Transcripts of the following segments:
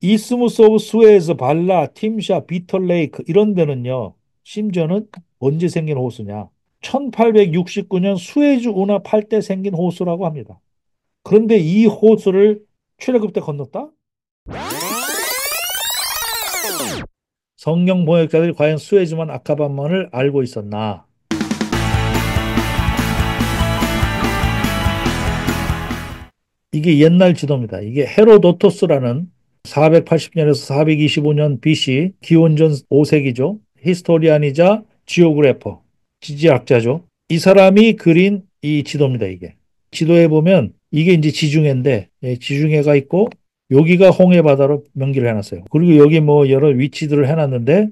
이스무스 오브 스웨즈, 발라, 팀샤, 비털레이크 이런 데는요. 심지어는 언제 생긴 호수냐? 1869년 수에즈 운하 팔 때 생긴 호수라고 합니다. 그런데 이 호수를 출애굽 때 건넜다? 성경 번역자들이 과연 수에즈만 아카바만을 알고 있었나? 이게 옛날 지도입니다. 이게 헤로도토스라는 480년에서 425년 BC 기원전 5세기죠. 히스토리안이자 지오그래퍼, 지질학자죠. 이 사람이 그린 이 지도입니다, 이게. 지도에 보면 이게 이제 지중해인데, 예, 지중해가 있고 여기가 홍해 바다로 명기를 해놨어요. 그리고 여기 뭐 여러 위치들을 해놨는데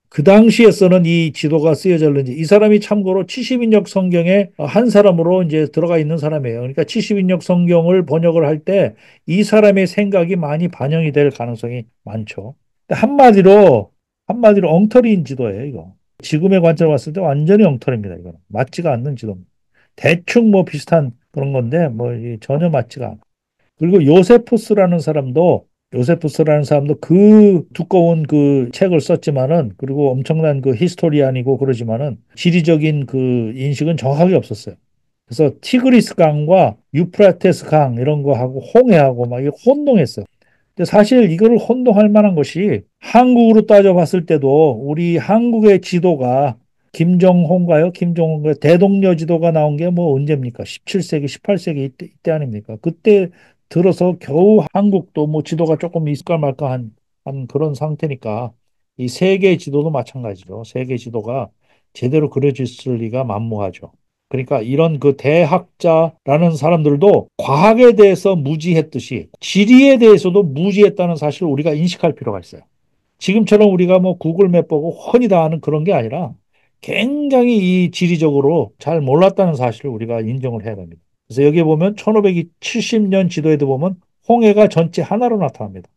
그 당시에 쓰는 이 지도가 쓰여져 있는지 이 사람이 참고로 70인역 성경에 한 사람으로 이제 들어가 있는 사람이에요. 그러니까 70인역 성경을 번역을 할 때 이 사람의 생각이 많이 반영이 될 가능성이 많죠. 한마디로 엉터리인 지도예요, 이거. 지금의 관점을 봤을 때 완전히 엉터리입니다, 이거는. 맞지가 않는 지도입니다. 대충 뭐 비슷한 그런 건데 뭐 전혀 맞지가 않아요. 그리고 요세푸스라는 사람도 그 두꺼운 그 책을 썼지만은 그리고 엄청난 그 히스토리안이고 그러지만은 지리적인 그 인식은 정확하게 없었어요. 그래서 티그리스 강과 유프라테스 강 이런 거하고 홍해하고 막 이게 혼동했어요. 근데 사실 이거를 혼동할 만한 것이 한국으로 따져봤을 때도 우리 한국의 지도가 김정호인가요? 김정호인가요? 대동여 지도가 나온 게 뭐 언제입니까? 17세기, 18세기 이때 아닙니까? 그때 들어서 겨우 한국도 뭐 지도가 조금 있을까 말까 한 그런 상태니까 이 세계 지도도 마찬가지죠. 세계 지도가 제대로 그려졌을 리가 만무하죠. 그러니까 이런 그 대학자라는 사람들도 과학에 대해서 무지했듯이 지리에 대해서도 무지했다는 사실을 우리가 인식할 필요가 있어요. 지금처럼 우리가 뭐 구글 맵 보고 훤히 다 아는 그런 게 아니라 굉장히 이 지리적으로 잘 몰랐다는 사실을 우리가 인정을 해야 됩니다. 그래서 여기 보면 1570년 지도에도 보면 홍해가 전체 하나로 나타납니다.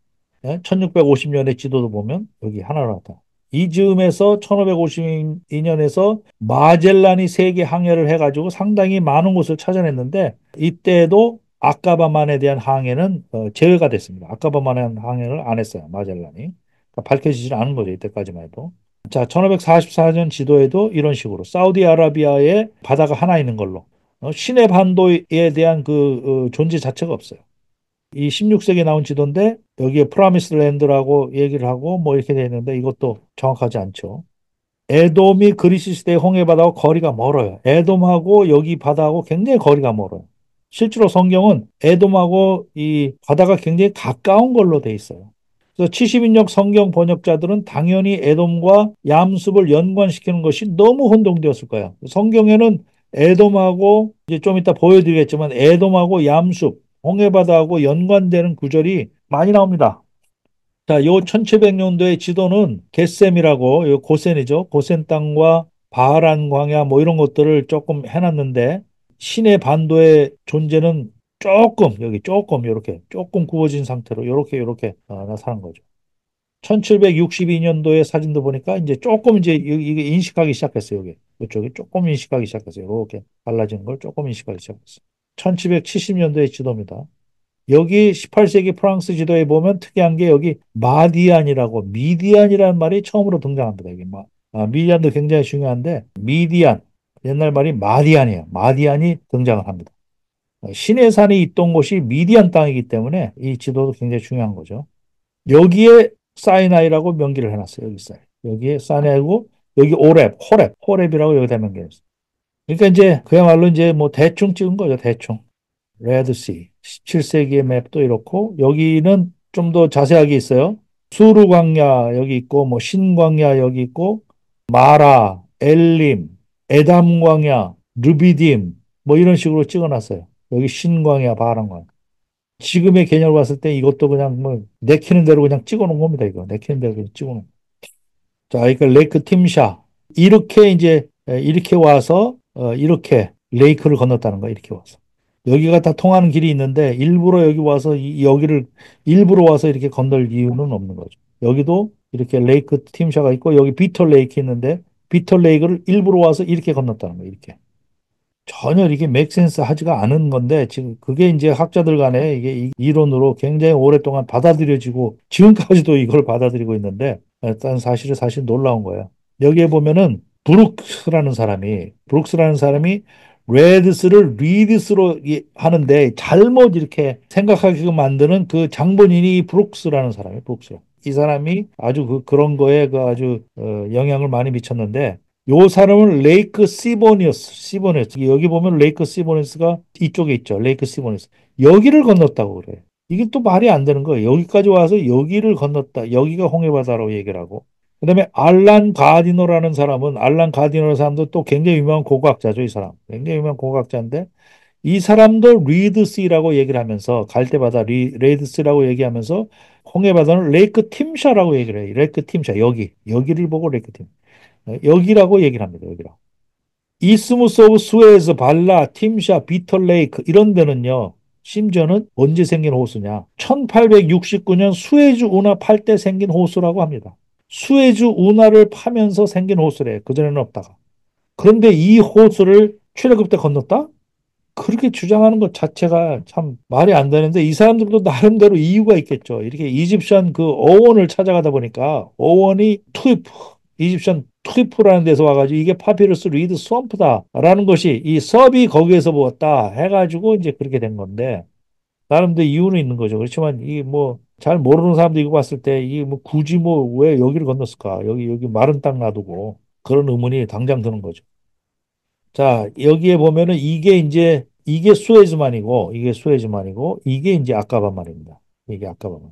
1650년의 지도도 보면 여기 하나로 나타납니다. 이 즈음에서 1552년에서 마젤란이 세계 항해를 해가지고 상당히 많은 곳을 찾아냈는데 이때도 아까바만에 대한 항해는 제외가 됐습니다. 아까바만에 항해를 안 했어요. 마젤란이. 그러니까 밝혀지지 않은 거죠. 이때까지만 해도. 자, 1544년 지도에도 이런 식으로 사우디아라비아에 바다가 하나 있는 걸로 시내 반도에 대한 그 존재 자체가 없어요. 이 16세기에 나온 지도인데 여기에 프라미스 랜드라고 얘기를 하고 뭐 이렇게 되어 있는데 이것도 정확하지 않죠. 에돔이 그리스 시대 홍해 바다와 거리가 멀어요. 에돔하고 여기 바다하고 굉장히 거리가 멀어요. 실제로 성경은 에돔하고 이 바다가 굉장히 가까운 걸로 돼 있어요. 그래서 70인역 성경 번역자들은 당연히 에돔과 얌습을 연관시키는 것이 너무 혼동되었을 거예요. 성경에는 에돔하고 이제 좀 이따 보여드리겠지만 에돔하고 얌습, 홍해바다하고 연관되는 구절이 많이 나옵니다. 자, 요 1700년도의 지도는 겟셈이라고 요 고센이죠. 고센 땅과 바란 광야 뭐 이런 것들을 조금 해놨는데 신의 반도의 존재는 조금 여기 조금 이렇게 조금 구워진 상태로 이렇게 나타난 거죠. 1762년도의 사진도 보니까 이제 조금 이제 이게 인식하기 시작했어요. 여기 이쪽이 조금 인식하기 시작했어요. 이렇게 달라지는 걸 조금 인식하기 시작했어요. 1770년도의 지도입니다. 여기 18세기 프랑스 지도에 보면 특이한 게 여기 마디안이라고 미디안이라는 말이 처음으로 등장합니다. 여기 미디안도 굉장히 중요한데 미디안 옛날 말이 마디안이에요. 마디안이 등장을 합니다. 시내산이 있던 곳이 미디안 땅이기 때문에 이 지도도 굉장히 중요한 거죠. 여기에 사이나이라고 명기를 해놨어요. 여기 여기에 사이나이고 여기 호렙이라고 여기다 명기했어요. 그러니까 이제 그야말로 이제 뭐 대충 찍은 거죠. 대충. 레드시 17세기의 맵도 이렇고 여기는 좀 더 자세하게 있어요. 수르 광야 여기 있고 뭐 신광야 여기 있고 마라, 엘림, 에담 광야, 르비딤 뭐 이런 식으로 찍어놨어요. 여기 신광야, 바람광야. 지금의 개념을 봤을 때 이것도 그냥 뭐 내키는 대로 그냥 찍어놓은 겁니다. 이거 내키는 대로 그냥 찍어놓은. 자, 그러니까 레이크 팀샤 이렇게 이제 이렇게 와서 이렇게 레이크를 건넜다는 거야. 이렇게 와서. 여기가 다 통하는 길이 있는데 일부러 여기 와서 여기를 일부러 와서 이렇게 건널 이유는 없는 거죠. 여기도 이렇게 레이크 팀샤가 있고 여기 비터 레이크 있는데 비터 레이크를 일부러 와서 이렇게 건넜다는 거예요. 이렇게. 전혀 이게 맥센스 하지가 않은 건데 지금 그게 이제 학자들 간에 이게 이론으로 굉장히 오랫동안 받아들여지고 지금까지도 이걸 받아들이고 있는데 일단 사실은 사실 놀라운 거예요. 여기에 보면은 브룩스라는 사람이 레드스를 리드스로 하는데 잘못 이렇게 생각하게끔 만드는 그 장본인이 브룩스라는 사람이에요. 브룩스. 이 사람이 아주 그런 거에 그 아주 영향을 많이 미쳤는데 요 사람은 레이크 시보니어스. 여기 보면 레이크 시보니어스가 이쪽에 있죠. 레이크 시보니어스. 여기를 건넜다고 그래요. 이게 또 말이 안 되는 거예요. 여기까지 와서 여기를 건넜다. 여기가 홍해바다라고 얘기를 하고. 그다음에 알란 가디노라는 사람도 또 굉장히 유명한 고고학자죠. 이 사람. 굉장히 유명한 고고학자인데 이 사람도 리드시라고 얘기를 하면서 갈대바다 레이드시라고 얘기하면서 홍해바다는 레이크 팀샤라고 얘기를 해요. 레이크 팀샤. 여기를 보고 레이크 팀. 여기라고 얘기를 합니다. 여기라고. 이스무스 오브 스웨즈, 발라, 팀샤, 비털레이크 이런 데는요. 심지어는 언제 생긴 호수냐? 1869년 수에즈 운하 팔 때 생긴 호수라고 합니다. 수에즈 운하를 파면서 생긴 호수래. 그전에는 없다가. 그런데 이 호수를 출애굽 때 건넜다? 그렇게 주장하는 것 자체가 참 말이 안 되는데 이 사람들도 나름대로 이유가 있겠죠. 이렇게 이집션 그 어원을 찾아가다 보니까 어원이 투입, 이집션 투입프라는 데서 와가지고 이게 파피루스 리드 스왑프다라는 것이 이 섭이 거기에서 보았다 해가지고 이제 그렇게 된 건데 나름대로 이유는 있는 거죠. 그렇지만 이 뭐 잘 모르는 사람도 이거 봤을 때 이 뭐 굳이 뭐 왜 여기를 건넜을까? 여기 마른 땅 놔두고 그런 의문이 당장 드는 거죠. 자, 여기에 보면은 이게 수에즈만이고 이게 이제 아까바만입니다. 이게 아까바만.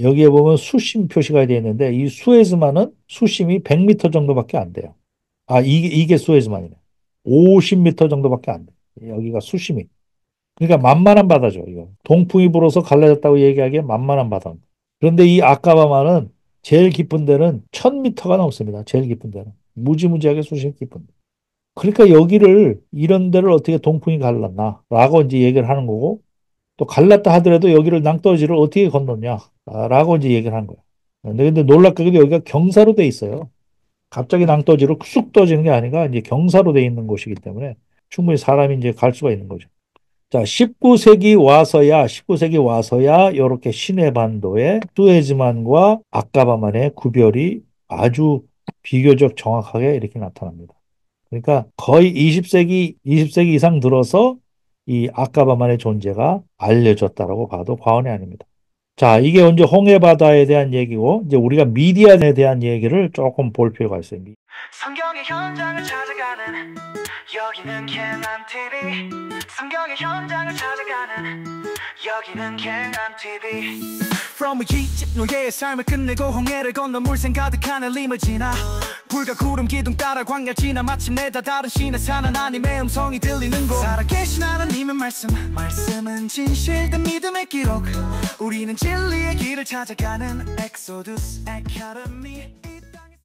여기에 보면 수심 표시가 되어 있는데 이 수에즈만은 수심이 100m 정도밖에 안 돼요. 아, 이게 수에즈만이네. 50m 정도밖에 안 돼. 여기가 수심이. 그러니까 만만한 바다죠, 이거. 동풍이 불어서 갈라졌다고 얘기하기에 만만한 바다. 그런데 이 아까바만은 제일 깊은 데는 1000m가 넘습니다. 제일 깊은 데는. 무지무지하게 수심이 깊은 데. 그러니까 여기를 이런 데를 어떻게 동풍이 갈랐나 라고 이제 얘기를 하는 거고 또 갈랐다 하더라도 여기를 낭떠러지를 어떻게 건넜냐 라고 이제 얘기를 하는 거예요. 근데 놀랍게도 여기가 경사로 돼 있어요. 갑자기 낭떠러지로 쑥 떠지는 게 아니라 이제 경사로 돼 있는 곳이기 때문에 충분히 사람이 이제 갈 수가 있는 거죠. 자, 19세기 와서야 이렇게 시내 반도의 수에즈만과 아까바만의 구별이 아주 비교적 정확하게 이렇게 나타납니다. 그러니까 거의 20세기 이상 들어서 이 아까바만의 존재가 알려졌다라고 봐도 과언이 아닙니다. 자, 이게 언제 홍해바다에 대한 얘기고, 이제 우리가 미디안에 대한 얘기를 조금 볼 필요가 있어요. 성경의 현장을 찾아가는 여기는 갱한 TV. 성경의 현장을 찾아가는 여기는 갱한 TV. From Egypt 노예의 삶을 끝내고 홍해를 건너 물샘 가득한 리무지나 불과 구름 기둥 따라 광야 지나 마침내 다 다른 신의 산 하나님의 음성이 들리는 곳. 살아계신 하나님의 말씀은 진실된 믿음의 기록. 우리는 진리의 길을 찾아가는 엑소두스 아카데미.